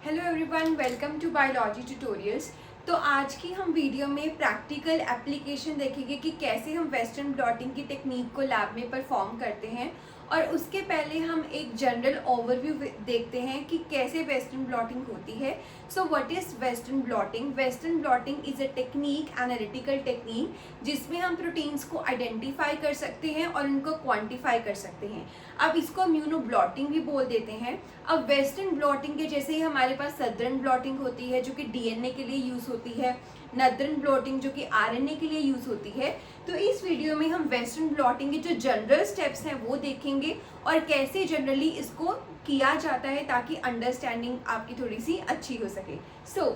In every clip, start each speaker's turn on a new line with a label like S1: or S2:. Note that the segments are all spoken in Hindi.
S1: Hello everyone, welcome to biology tutorials. तो आज की हम वीडियो में प्रैक्टिकल एप्लीकेशन देखेंगे कि कैसे हम वेस्टर्न ब्लॉटिंग की टेक्निक को लैब में परफॉर्म करते हैं। और उसके पहले हम एक जनरल ओवरव्यू देखते हैं कि कैसे वेस्टर्न ब्लॉटिंग होती है। So what is western blotting? Western blotting is a technique, analytical technique, जिसमें हम प्रोटीन्स को आइडेंटिफाई कर सकते हैं और उनको क्वांटिफाई कर सकते हैं। अब इसको इम्यूनो ब्लॉटिंग भी बोल देते हैं। अब वेस्टर्न ब्लॉटिंग के जैसे ही हमारे पास सदर्न ब्लॉटिंग होती है जो कि डीएनए के लिए यूज़ होती है, नदर्न ब्लॉटिंग जो कि आरएनए के लिए यूज़ होती है। तो इस वीडियो में हम वेस्टर्न ब्लॉटिंग के जो जनरल स्टेप्स हैं वो देखेंगे और कैसे जनरली इसको किया जाता है ताकि अंडरस्टैंडिंग आपकी थोड़ी सी अच्छी हो सके। So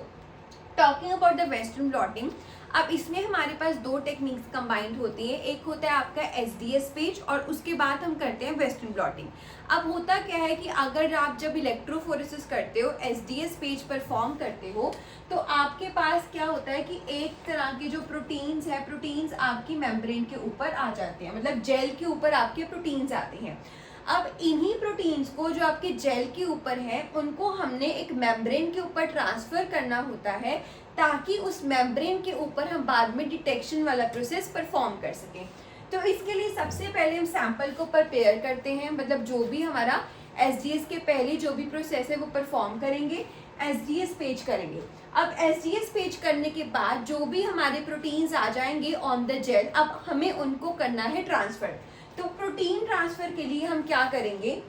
S1: talking about the western blotting, अब इसमें हमारे पास दो टेक्निक्स कंबाइंड होती है। एक होता है आपका एसडीएस पेज और उसके बाद हम करते हैं वेस्टर्न ब्लॉटिंग। अब होता क्या है कि अगर आप जब इलेक्ट्रोफोरेसिस करते हो, एसडीएस पेज परफॉर्म करते हो, तो आपके पास क्या होता है कि एक तरह के जो प्रोटीन्स है, प्रोटीन्स आपकी मेम्ब्रेन के ऊपर आ जाते हैं, मतलब जेल के ऊपर आपके प्रोटीन्स आते हैं। अब इन्हीं प्रोटीन्स को जो आपके जेल के ऊपर है उनको हमने एक मेम्ब्रेन के ऊपर ट्रांसफर करना होता है ताकि उस मेम्ब्रेन के ऊपर हम बाद में डिटेक्शन वाला प्रोसेस परफॉर्म कर सकें। तो इसके लिए सबसे पहले हम सैंपल को प्रिपेयर करते हैं, मतलब जो भी हमारा एसडीएस के पहले जो भी प्रोसेस है वो परफॉर्म करेंगे, एसडीएस पेज करेंगे। अब एसडीएस पेज करने के बाद जो भी हमारे प्रोटीन्स आ जाएंगे ऑन द जेल, अब हमें उनको करना है ट्रांसफर। तो प्रोटीन ट्रांसफर के लिए हम क्या करेंगे?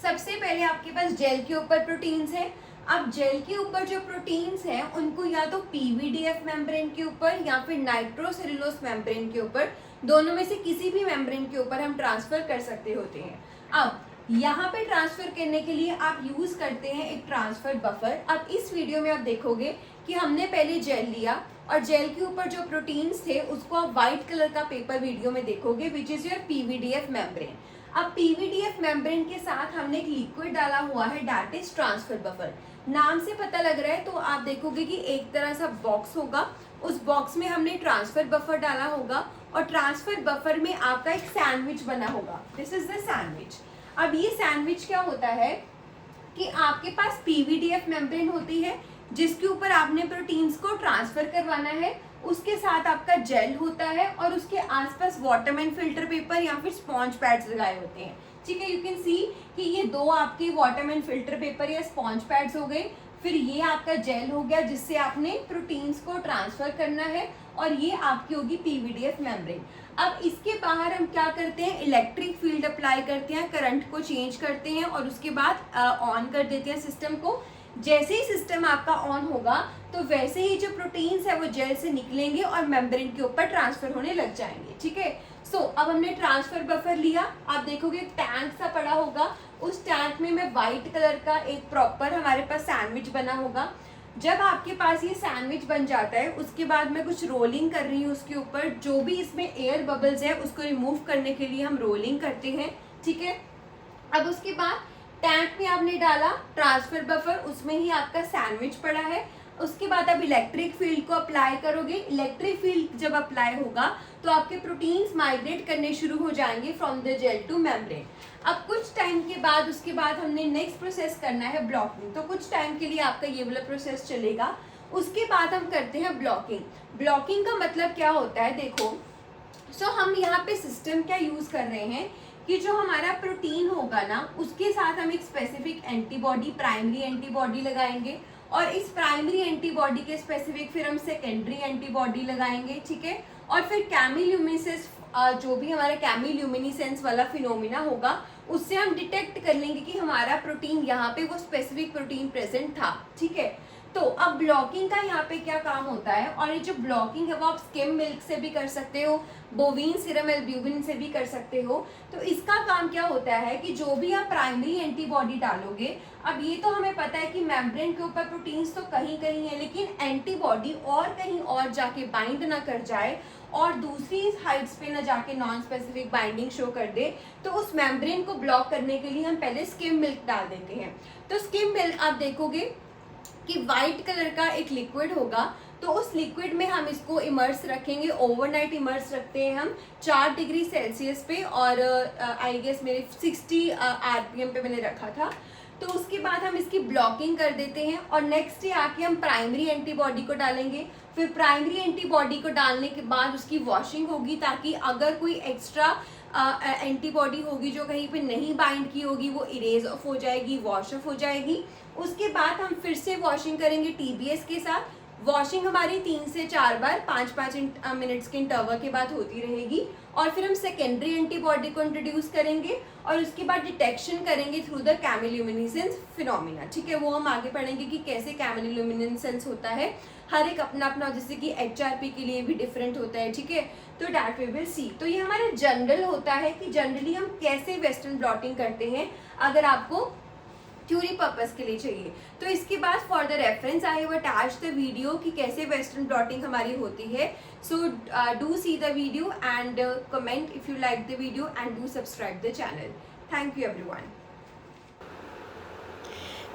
S1: सबसे पहले आपके पास जेल के ऊपर प्रोटीन्स है। अब जेल के ऊपर जो प्रोटीन्स हैं उनको या तो पीवीडीएफ मेम्ब्रेन के ऊपर या फिर नाइट्रोसेलुलोज मेम्ब्रेन के ऊपर, दोनों में से किसी भी मेम्ब्रेन के ऊपर हम ट्रांसफर कर सकते होते हैं। अब यहाँ पे ट्रांसफर करने के लिए आप यूज करते हैं एक ट्रांसफर बफर। अब इस वीडियो में आप देखोगे कि हमने पहले जेल लिया और जेल के ऊपर जो प्रोटीन्स थे उसको आप व्हाइट कलर का पेपर वीडियो में देखोगे, which is your PVDF membrane. अब पीवीडीएफ मेम्ब्रेन के साथ हमने एक लिक्विड डाला हुआ है, दैट इज ट्रांसफर बफर। नाम से पता लग रहा है तो आप देखोगे कि एक तरह सा बॉक्स होगा, उस बॉक्स में हमने ट्रांसफर बफर डाला होगा और ट्रांसफर बफर में आपका एक सैंडविच बना होगा। This is the sandwich. अब ये सैंडविच क्या होता है कि आपके पास पीवीडीएफ मेम्ब्रेन होती है जिसके ऊपर आपने प्रोटीन्स को ट्रांसफर करवाना है, उसके साथ आपका जेल होता है और उसके आसपास वाटरमैन फिल्टर पेपर या फिर स्पॉन्ज पैड्स लगाए होते हैं। ठीक है, यू कैन सी कि ये दो आपके वाटरमैन फिल्टर पेपर या स्पॉन्ज पैड्स हो गए, फिर ये आपका जेल हो गया जिससे आपने प्रोटीन्स को ट्रांसफर करना है, और ये आपकी होगी पीवीडीएफ मेम्ब्रेन। अब इसके बाहर हम क्या करते हैं? इलेक्ट्रिक फील्ड अप्लाई करते हैं, करंट को चेंज करते हैं और उसके बाद ऑन कर देते हैं सिस्टम को। जैसे ही सिस्टम आपका ऑन होगा तो वैसे ही जो प्रोटीन्स है वो जेल से निकलेंगे और मेम्ब्रेन के ऊपर ट्रांसफर होने लग जाएंगे। ठीक है, सो अब हमने ट्रांसफर बफर लिया। आप देखोगे टैंक सा पड़ा होगा, उस टैंक में व्हाइट कलर का एक प्रॉपर हमारे पास सैंडविच बना होगा। जब आपके पास ये सैंडविच बन जाता है उसके बाद मैं कुछ रोलिंग कर रही हूँ उसके ऊपर, जो भी इसमें एयर बबल्स है उसको रिमूव करने के लिए हम रोलिंग करते हैं। ठीक है, अब उसके बाद टैंक में आपने डाला ट्रांसफर बफर, उसमें ही आपका सैंडविच पड़ा है। उसके बाद आप इलेक्ट्रिक फील्ड को अप्लाई करोगे। इलेक्ट्रिक फील्ड जब अप्लाई होगा तो आपके प्रोटीन्स माइग्रेट करने शुरू हो जाएंगे from the gel to membrane. अब कुछ टाइम के बाद उसके बाद हमने नेक्स्ट प्रोसेस करना है ब्लॉकिंग। तो कुछ टाइम के लिए आपका ये वाला प्रोसेस चलेगा, उसके बाद हम करते हैं ब्लॉकिंग। ब्लॉकिंग का मतलब क्या होता है? देखो, सो हम यहाँ पे सिस्टम क्या यूज कर रहे हैं कि जो हमारा प्रोटीन होगा ना उसके साथ हम एक स्पेसिफिक एंटीबॉडी, प्राइमरी एंटीबॉडी लगाएंगे और इस प्राइमरी एंटीबॉडी के स्पेसिफिक फिर हम सेकेंडरी एंटीबॉडी लगाएंगे। ठीक है, और फिर कैमिल्यूमिनेसेंस, जो भी हमारा कैमिल्यूमिनेसेंस वाला फिनोमिना होगा उससे हम डिटेक्ट कर लेंगे कि हमारा प्रोटीन यहाँ पे वो स्पेसिफिक प्रोटीन प्रेजेंट था। ठीक है, तो अब ब्लॉकिंग का यहाँ पे क्या काम होता है, और ये जो ब्लॉकिंग है वो आप स्किम मिल्क से भी कर सकते हो, बोवीन सीरम एल्ब्यूमिन से भी कर सकते हो। तो इसका काम क्या होता है कि जो भी आप प्राइमरी एंटीबॉडी डालोगे, अब ये तो हमें पता है कि मेम्ब्रेन के ऊपर प्रोटीन्स तो कहीं कहीं है, लेकिन एंटीबॉडी और कहीं और जाके बाइंड ना कर जाए और दूसरी हाइट्स पे ना जाके नॉन स्पेसिफिक बाइंडिंग शो कर दे, तो उस मेम्ब्रेन को ब्लॉक करने के लिए हम पहले स्किम मिल्क डाल देते हैं। तो स्किम मिल्क आप देखोगे कि वाइट कलर का एक लिक्विड होगा, तो उस लिक्विड में हम इसको इमर्स रखेंगे, ओवरनाइट इमर्स रखते हैं हम 4 डिग्री सेल्सियस पे, और आई गेस मेरे 60 आरपीएम पे मैंने रखा था। तो उसके बाद हम इसकी ब्लॉकिंग कर देते हैं और नेक्स्ट डे आके हम प्राइमरी एंटीबॉडी को डालेंगे। फिर प्राइमरी एंटीबॉडी को डालने के बाद उसकी वॉशिंग होगी, ताकि अगर कोई एक्स्ट्रा एंटीबॉडी होगी जो कहीं पे नहीं बाइंड की होगी वो इरेज ऑफ हो जाएगी, वॉश ऑफ हो जाएगी। उसके बाद हम फिर से वॉशिंग करेंगे TBS के साथ। वॉशिंग हमारी 3 से 4 बार 5-5 मिनट्स के इंटरवल के बाद होती रहेगी। और फिर हम सेकेंडरी एंटीबॉडी को इंट्रोड्यूस करेंगे और उसके बाद डिटेक्शन करेंगे थ्रू द कैमिल्यूमिनेसेंस फिनोमिना। ठीक है, वो हम आगे पढ़ेंगे कि कैसे कैमिल्यूमिनेसेंस होता है। हर एक अपना अपना, जैसे कि HRP के लिए भी डिफरेंट होता है। ठीक है, तो डैट वी विल सी। तो ये हमारा जनरल होता है कि जनरली हम कैसे वेस्टर्न ब्लॉटिंग करते हैं, अगर आपको थ्योरी पर्पस के लिए चाहिए। तो इसके बाद for the reference I have attached the video कि कैसे वेस्टर्न ब्लॉटिंग हमारी होती है। So do see the video and comment if you like the video and do subscribe the channel. Thank you everyone.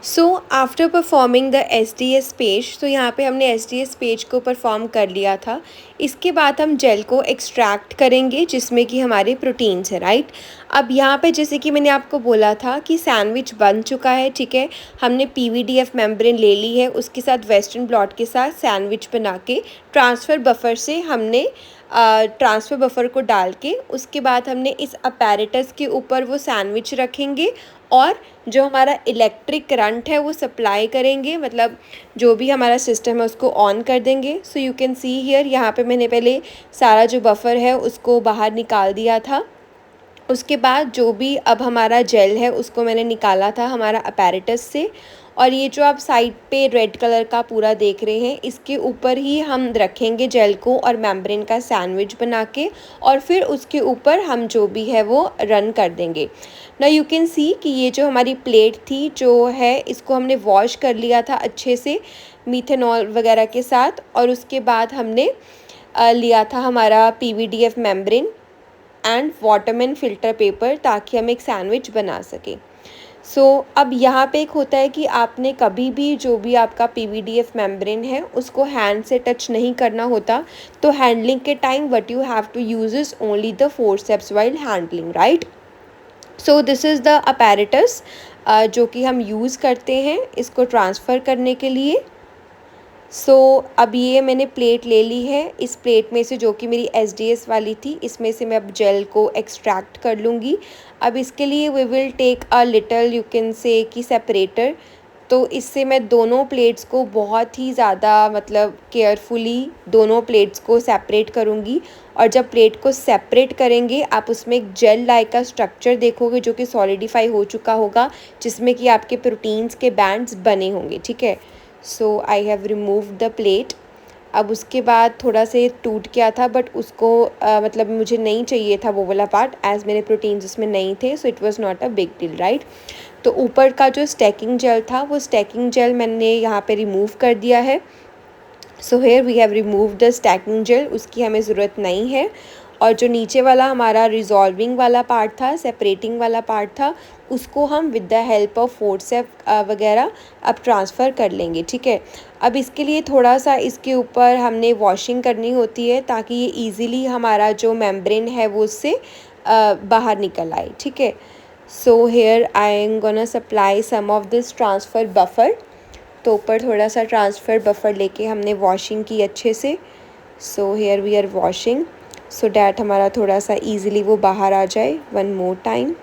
S2: So after performing the SDS page, तो यहाँ पे हमने SDS पेज को परफॉर्म कर लिया था। इसके बाद हम जेल को एक्सट्रैक्ट करेंगे जिसमें कि हमारे प्रोटीन्स है, राइट। अब यहाँ पे जैसे कि मैंने आपको बोला था कि सैंडविच बन चुका है, ठीक है। हमने PVDF मेम्ब्रेन ले ली है, उसके साथ वेस्टर्न ब्लॉट के साथ सैंडविच बना के ट्रांसफ़र बफर से हमने ट्रांसफ़र बफर को डाल के उसके बाद हमने इस अपैरेटस के ऊपर वो सैंडविच रखेंगे और जो हमारा इलेक्ट्रिक करंट है वो सप्लाई करेंगे, मतलब जो भी हमारा सिस्टम है उसको ऑन कर देंगे। सो यू कैन सी हियर, यहाँ पे मैंने पहले सारा जो बफर है उसको बाहर निकाल दिया था। उसके बाद जो भी अब हमारा जेल है उसको मैंने निकाला था हमारा अपैरेटस से। और ये जो आप साइड पे रेड कलर का पूरा देख रहे हैं, इसके ऊपर ही हम रखेंगे जेल को और मेम्ब्रेन का सैंडविच बना के, और फिर उसके ऊपर हम जो भी है वो रन कर देंगे। ना यू कैन सी कि ये जो हमारी प्लेट थी जो है इसको हमने वॉश कर लिया था अच्छे से मीथेनॉल वगैरह के साथ, और उसके बाद हमने लिया था हमारा PVDF membrane and Waterman filter paper, ताकि हम एक सैंडविच बना सकें। सो अब यहाँ पे एक होता है कि आपने कभी भी जो भी आपका PVDF मेम्ब्रेन है उसको हैंड से टच नहीं करना होता। तो हैंडलिंग के time what you have to use is only the forceps while handling, right. So this is the apparatus जो कि हम यूज़ करते हैं इसको ट्रांसफ़र करने के लिए। सो अब ये मैंने प्लेट ले ली है। इस प्लेट में से, जो कि मेरी SDS वाली थी, इसमें से मैं अब जेल को एक्सट्रैक्ट कर लूँगी। अब इसके लिए we will take a little, you can say कि सेपरेटर। तो इससे मैं दोनों प्लेट्स को बहुत ही ज़्यादा मतलब केयरफुली दोनों प्लेट्स को सेपरेट करूँगी। और जब प्लेट को सेपरेट करेंगे आप उसमें एक जेल लाइक का स्ट्रक्चर देखोगे जो कि सॉलिडिफाई हो चुका होगा, जिसमें कि आपके प्रोटीन्स के बैंड्स बने होंगे, ठीक है। So I have removed the plate. अब उसके बाद थोड़ा से टूट गया था, बट उसको मतलब मुझे नहीं चाहिए था वो वाला पार्ट, एज मेरे प्रोटीन्स उसमें नहीं थे। So it was not a big deal, right. तो ऊपर का जो स्टैकिंग जेल था वो स्टैकिंग जेल मैंने यहाँ पे रिमूव कर दिया है। So here we have remove the stacking gel, उसकी हमें ज़रूरत नहीं है। और जो नीचे वाला हमारा रिजॉल्विंग वाला पार्ट था, सेपरेटिंग वाला पार्ट था, उसको हम with the help of forcep वगैरह अब ट्रांसफ़र कर लेंगे, ठीक है। अब इसके लिए थोड़ा सा इसके ऊपर हमने वॉशिंग करनी होती है ताकि ये इजीली हमारा जो मेम्ब्रेन है वो उससे बाहर निकल आए, ठीक है। So here I am gonna supply some of this transfer buffer. तो ऊपर थोड़ा सा ट्रांसफ़र बफर लेके हमने वॉशिंग की अच्छे से। So here we are washing so that हमारा थोड़ा सा इजीली वो बाहर आ जाए। One more time.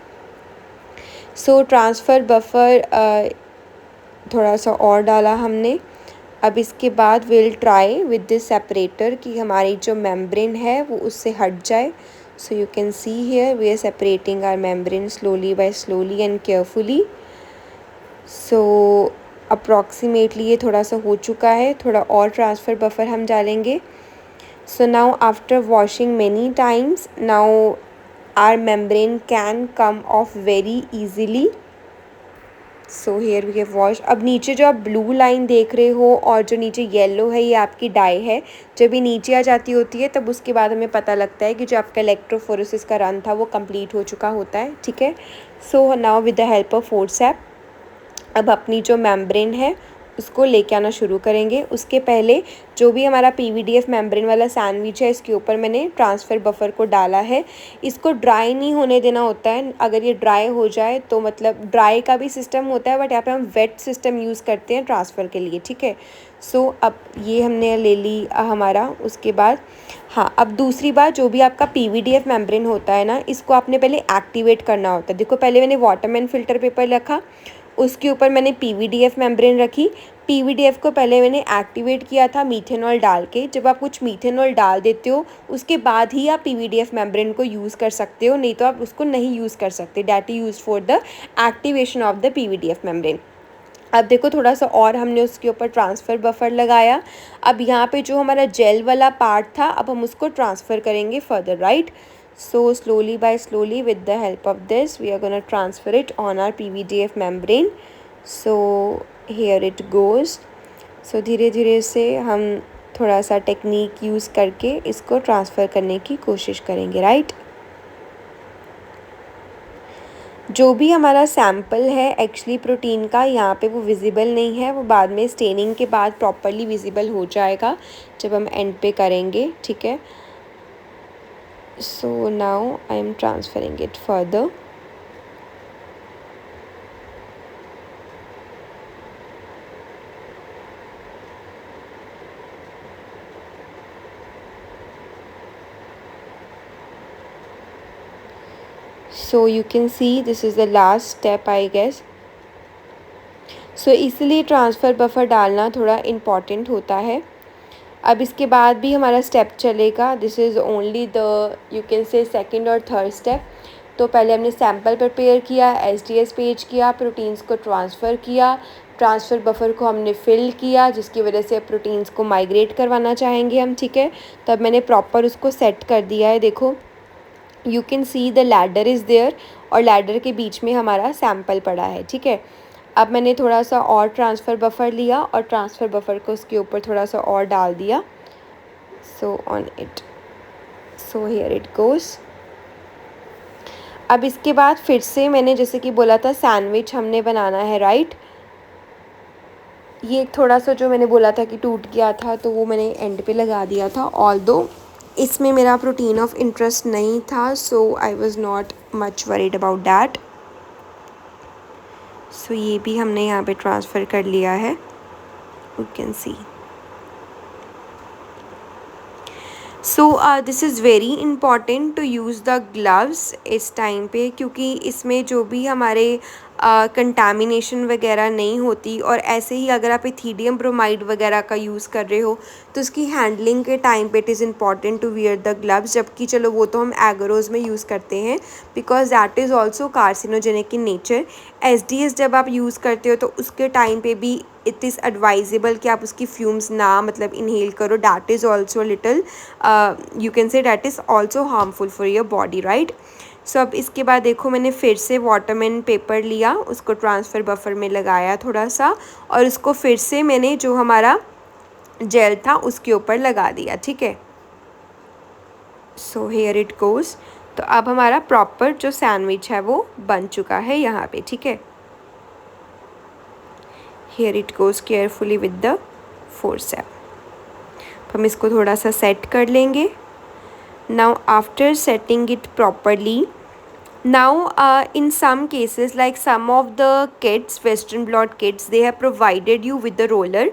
S2: So transfer buffer थोड़ा सा और डाला हमने। अब इसके बाद will try with this separator कि हमारी जो मेम्ब्रेन है वो उससे हट जाए। So you can see here we are separating our membrane slowly by slowly and carefully. So approximately ये थोड़ा सा हो चुका है, थोड़ा और ट्रांसफ़र बफर हम डालेंगे। So now after washing many times, now our membrane can come off very easily. So here we have washed. अब नीचे जो आप ब्लू लाइन देख रहे हो और जो नीचे येलो है ये आपकी डाई है। जब ये नीचे आ जाती होती है तब उसके बाद हमें पता लगता है कि जो आपका इलेक्ट्रोफोरेसिस का रन था वो कंप्लीट हो चुका होता है, ठीक है। So now with the help of forcep अब अपनी जो मेम्ब्रेन है उसको लेके आना शुरू करेंगे। उसके पहले जो भी हमारा PVDF मेम्ब्रेन वाला सैंडविच है, इसके ऊपर मैंने ट्रांसफ़र बफ़र को डाला है। इसको ड्राई नहीं होने देना होता है, अगर ये ड्राई हो जाए तो मतलब ड्राई का भी सिस्टम होता है, बट यहाँ पे हम वेट सिस्टम यूज़ करते हैं ट्रांसफ़र के लिए, ठीक है। सो अब ये हमने ले ली हमारा। उसके बाद हाँ, अब दूसरी बात, जो भी आपका PVDF मेम्ब्रेन होता है ना, इसको आपने पहले एक्टिवेट करना होता है। देखो पहले मैंने वाटरमैन फ़िल्टर पेपर रखा, उसके ऊपर मैंने PVDF मेम्ब्रेन रखी। PVDF को पहले मैंने एक्टिवेट किया था मीथेनॉल डाल के। जब आप कुछ मीथेनॉल डाल देते हो उसके बाद ही आप PVDF मेम्ब्रेन को यूज़ कर सकते हो, नहीं तो आप उसको नहीं यूज़ कर सकते। That is used for the activation of the PVDF membrane. अब देखो थोड़ा सा और हमने उसके ऊपर ट्रांसफ़र बफ़र लगाया। अब यहाँ पे जो हमारा जेल वाला पार्ट था, अब हम उसको ट्रांसफ़र करेंगे further, right. So slowly by slowly with the help of this we are going to transfer it on our PVDF membrane. So here it goes. So धीरे धीरे से हम थोड़ा सा टेक्निक यूज़ करके इसको ट्रांसफ़र करने की कोशिश करेंगे, राइट। जो भी हमारा सैम्पल है एक्चुअली प्रोटीन का, यहाँ पे वो विजिबल नहीं है, वो बाद में स्टेनिंग के बाद प्रॉपरली विजिबल हो जाएगा जब हम एंड पे करेंगे, ठीक है। So now I am transferring it further. So you can see this is the last step I guess. So इसलिए ट्रांसफ़र बफ़र डालना थोड़ा इम्पॉर्टेंट होता है। अब इसके बाद भी हमारा स्टेप चलेगा। This is only the you can से सेकंड और थर्ड स्टेप। तो पहले हमने सैम्पल प्रिपेयर किया, SDS पेज किया, प्रोटीन्स को ट्रांसफ़र किया, ट्रांसफ़र बफ़र को हमने फिल किया, जिसकी वजह से प्रोटीन्स को माइग्रेट करवाना चाहेंगे हम, ठीक है। तब मैंने प्रॉपर उसको सेट कर दिया है। देखो you can see the ladder is there, और लैडर के बीच में हमारा सैम्पल पड़ा है, ठीक है। अब मैंने थोड़ा सा और ट्रांसफ़र बफ़र लिया और ट्रांसफ़र बफ़र को उसके ऊपर थोड़ा सा और डाल दिया। So on it, so here it goes. अब इसके बाद फिर से मैंने जैसे कि बोला था सैंडविच हमने बनाना है, राइट। ये थोड़ा सा जो मैंने बोला था कि टूट गया था, तो वो मैंने एंड पे लगा दिया था। ऑल्दो इसमें मेरा प्रोटीन ऑफ इंटरेस्ट नहीं था, so I was not much worried about that. So ये भी हमने यहाँ पे ट्रांसफ़र कर लिया है, you can see. So this is very important to use the gloves इस टाइम पे, क्योंकि इसमें जो भी हमारे कंटामिनेशन वगैरह नहीं होती। और ऐसे ही अगर आप इथीडियम ब्रोमाइड वगैरह का यूज़ कर रहे हो तो उसकी हैंडलिंग के टाइम पे it is important to wear the gloves. जबकि चलो वो तो हम एगरोज़ में यूज़ करते हैं because that is also carcinogenic in nature. SDS जब आप यूज़ करते हो तो उसके टाइम पे भी इट इज़ एडवाइजेबल कि आप उसकी फ्यूम्स ना मतलब इनहेल करो। That is also little you can say that is also harmful for your body, right. So अब इसके बाद देखो मैंने फिर से वाटरमैन पेपर लिया, उसको ट्रांसफ़र बफ़र में लगाया थोड़ा सा, और उसको फिर से मैंने जो हमारा जेल था उसके ऊपर लगा दिया, ठीक है। So here it goes. तो अब हमारा प्रॉपर जो सैंडविच है वो बन चुका है यहाँ पे, ठीक है। Here it goes carefully with the forcep. हम इसको थोड़ा सा सेट कर लेंगे। Now after setting it properly, now in some cases like some of the kits, Western blot kits, they have provided you with the roller.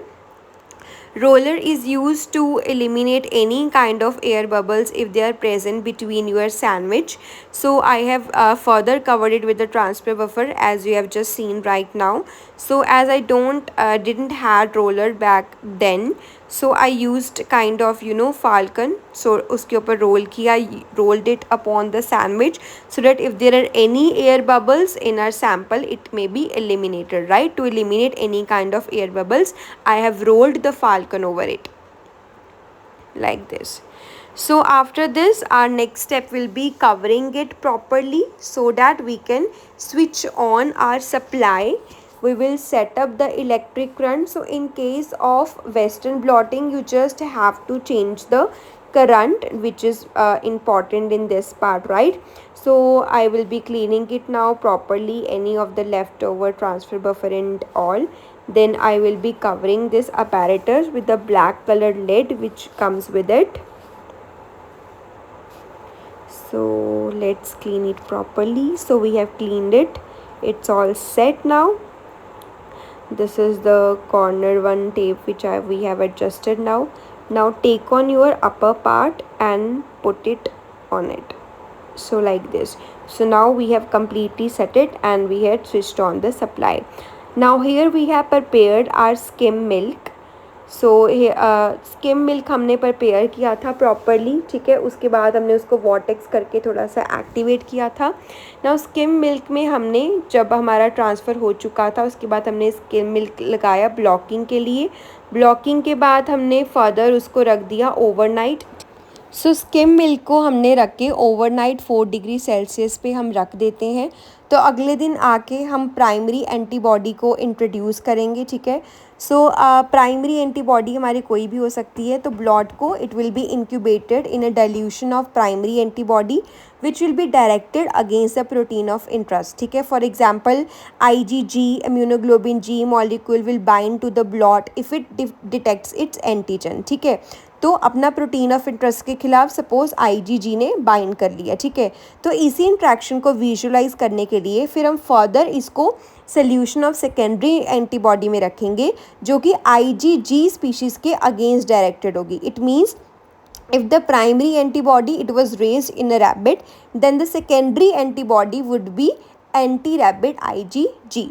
S2: Roller is used to eliminate any kind of air bubbles if they are present between your sandwich. So I have further covered it with the transfer buffer as you have just seen right now. So as I didn't had roller back then, so I used kind of falcon. So उसके ऊपर roll किया, rolled it upon the sandwich so that if there are any air bubbles in our sample, it may be eliminated, right? To eliminate any kind of air bubbles, I have rolled the falcon over it like this. So after this, our next step will be covering it properly so that we can switch on our supply. We will set up the electric current. So in case of Western blotting, you just have to change the current, which is important in this part, right? So I will be cleaning it now properly, any of the leftover transfer buffer and all. Then I will be covering this apparatus with the black colored lid which comes with it. So let's clean it properly. So we have cleaned it. It's all set now. This is the corner one tape which we have adjusted now. Now take on your upper part and put it on it. So like this. So now we have completely set it and we had switched on the supply. Now here we have prepared our skim milk. So skim milk हमने प्रिपेयर किया था प्रॉपरली, ठीक है. उसके बाद हमने उसको वॉटेक्स करके थोड़ा सा एक्टिवेट किया था. ना स्किम मिल्क में हमने जब हमारा ट्रांसफ़र हो चुका था उसके बाद हमने स्किम मिल्क लगाया ब्लॉकिंग के लिए. ब्लॉकिंग के बाद हमने फर्दर उसको रख दिया ओवरनाइट. सो स्किम मिल्क को हमने रख के ओवरनाइट 4 डिग्री सेल्सियस पे हम रख देते हैं. तो अगले दिन आके हम प्राइमरी एंटीबॉडी को इंट्रोड्यूस करेंगे, ठीक है. सो प्राइमरी एंटीबॉडी हमारी कोई भी हो सकती है. तो ब्लॉट को it will be incubated in a dilution of primary antibody which will be directed against the protein of interest, ठीक है. For example IgG immunoglobin G molecule will bind to the blot if it detects its antigen, ठीक है. तो अपना प्रोटीन ऑफ इंटरेस्ट के खिलाफ सपोज IgG ने बाइंड कर लिया, ठीक है. तो इसी इंट्रैक्शन को विजुलाइज करने के लिए फिर हम फर्दर इसको सोल्यूशन ऑफ सेकेंडरी एंटीबॉडी में रखेंगे जो कि IgG स्पीशीज़ के अगेंस्ट डायरेक्टेड होगी. It means if the primary antibody it was raised in a rabbit, then the secondary antibody would be anti rabbit IgG,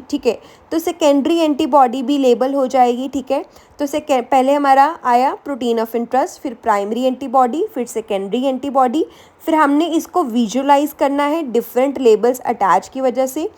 S2: ठीक है. तो सेकेंडरी एंटीबॉडी भी लेबल हो जाएगी, ठीक है. तो पहले हमारा आया प्रोटीन ऑफ इंटरेस्ट, फिर प्राइमरी एंटीबॉडी, फिर सेकेंडरी एंटीबॉडी. फिर हमने इसको विजुलाइज करना है डिफरेंट लेबल्स अटैच की वजह से.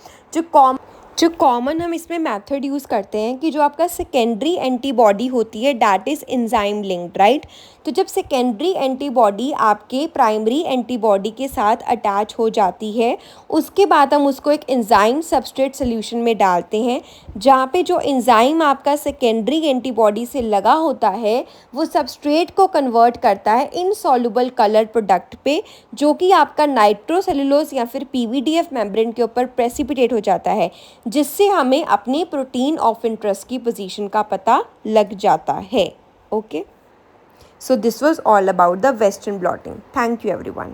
S2: जो कॉमन हम इसमें मेथड यूज़ करते हैं कि जो आपका सेकेंडरी एंटीबॉडी होती है that is enzyme linked, right. तो जब सेकेंडरी एंटीबॉडी आपके प्राइमरी एंटीबॉडी के साथ अटैच हो जाती है उसके बाद हम उसको एक एंजाइम सबस्ट्रेट सोल्यूशन में डालते हैं जहाँ पे जो एंजाइम आपका सेकेंडरी एंटीबॉडी से लगा होता है वो सबस्ट्रेट को कन्वर्ट करता है इनसॉल्युबल कलर प्रोडक्ट पे जो कि आपका नाइट्रोसेलुलोज या फिर PVDF मेम्ब्रेन के ऊपर प्रेसिपिटेट हो जाता है जिससे हमें अपने प्रोटीन ऑफ इंटरेस्ट की पोजीशन का पता लग जाता है. Okay, so this was all about the western blotting. Thank you everyone.